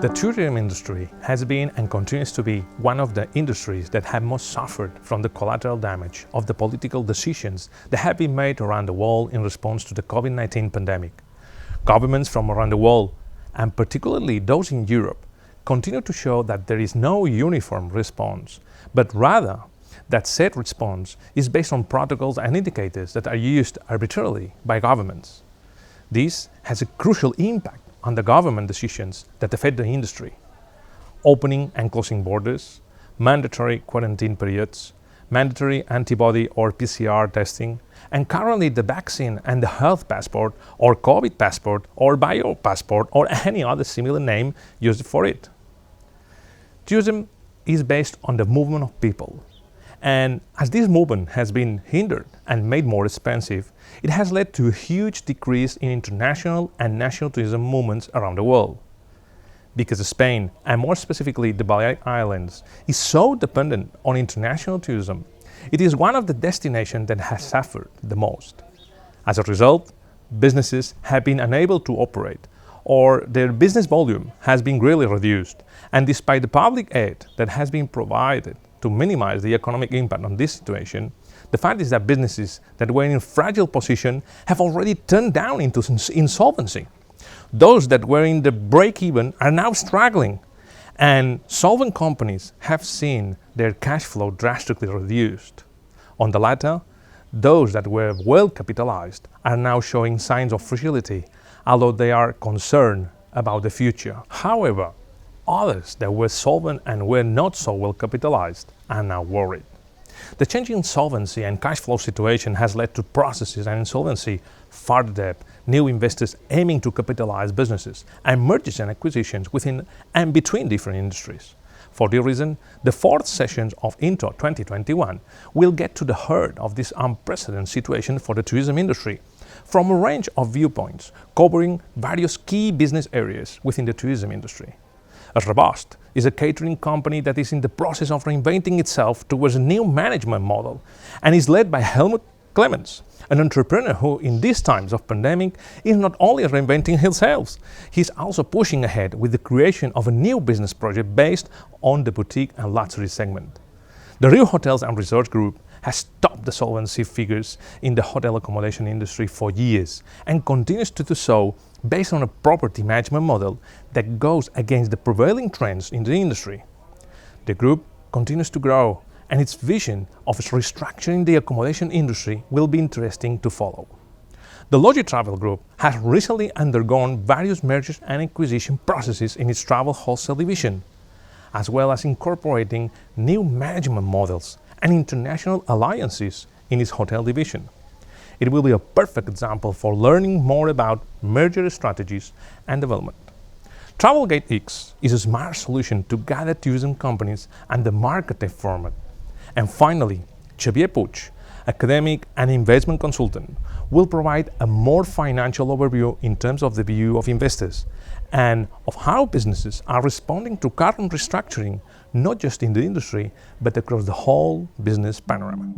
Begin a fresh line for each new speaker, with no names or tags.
The tourism industry has been and continues to be one of the industries that have most suffered from the collateral damage of the political decisions that have been made around the world in response to the COVID-19 pandemic. Governments from around the world, and particularly those in Europe, continue to show that there is no uniform response, but rather that said response is based on protocols and indicators that are used arbitrarily by governments. This has a crucial impact on the government decisions that affect the industry. Opening and closing borders, mandatory quarantine periods, mandatory antibody or PCR testing, and currently the vaccine and the health passport or COVID passport or bio passport or any other similar name used for it. Tourism is based on the movement of people. And as this movement has been hindered and made more expensive, it has led to a huge decrease in international and national tourism movements around the world. Because Spain, and more specifically the Balearic Islands, is so dependent on international tourism, it is one of the destinations that has suffered the most. As a result, businesses have been unable to operate, or their business volume has been greatly reduced, and despite the public aid that has been provided to minimize the economic impact on this situation, the fact is that businesses that were in a fragile position have already turned down into insolvency. Those that were in the break-even are now struggling, and solvent companies have seen their cash flow drastically reduced. On the latter, those that were well capitalized are now showing signs of fragility, although they are concerned about the future. However, others that were solvent and were not so well capitalized are now worried. The changing solvency and cash flow situation has led to processes and insolvency, further debt, new investors aiming to capitalize businesses, and mergers and acquisitions within and between different industries. For this reason, the fourth session of Intro 2021 will get to the heart of this unprecedented situation for the tourism industry, from a range of viewpoints covering various key business areas within the tourism industry. As Robust is a catering company that is in the process of reinventing itself towards a new management model and is led by Helmut Clemens, an entrepreneur who, in these times of pandemic, is not only reinventing himself, he's also pushing ahead with the creation of a new business project based on the boutique and luxury segment. The Rio Hotels and Resorts Group has topped the solvency figures in the hotel accommodation industry for years and continues to do so based on a property management model that goes against the prevailing trends in the industry. The group continues to grow, and its vision of restructuring the accommodation industry will be interesting to follow. The Logi Travel Group has recently undergone various mergers and acquisition processes in its travel wholesale division, as well as incorporating new management models and international alliances in its hotel division. It will be a perfect example for learning more about merger strategies and development. Travelgate X is a smart solution to gather tourism companies and the market format. And finally, Xavier Puig, academic and investment consultant, will provide a more financial overview in terms of the view of investors and of how businesses are responding to current restructuring, not just in the industry, but across the whole business panorama.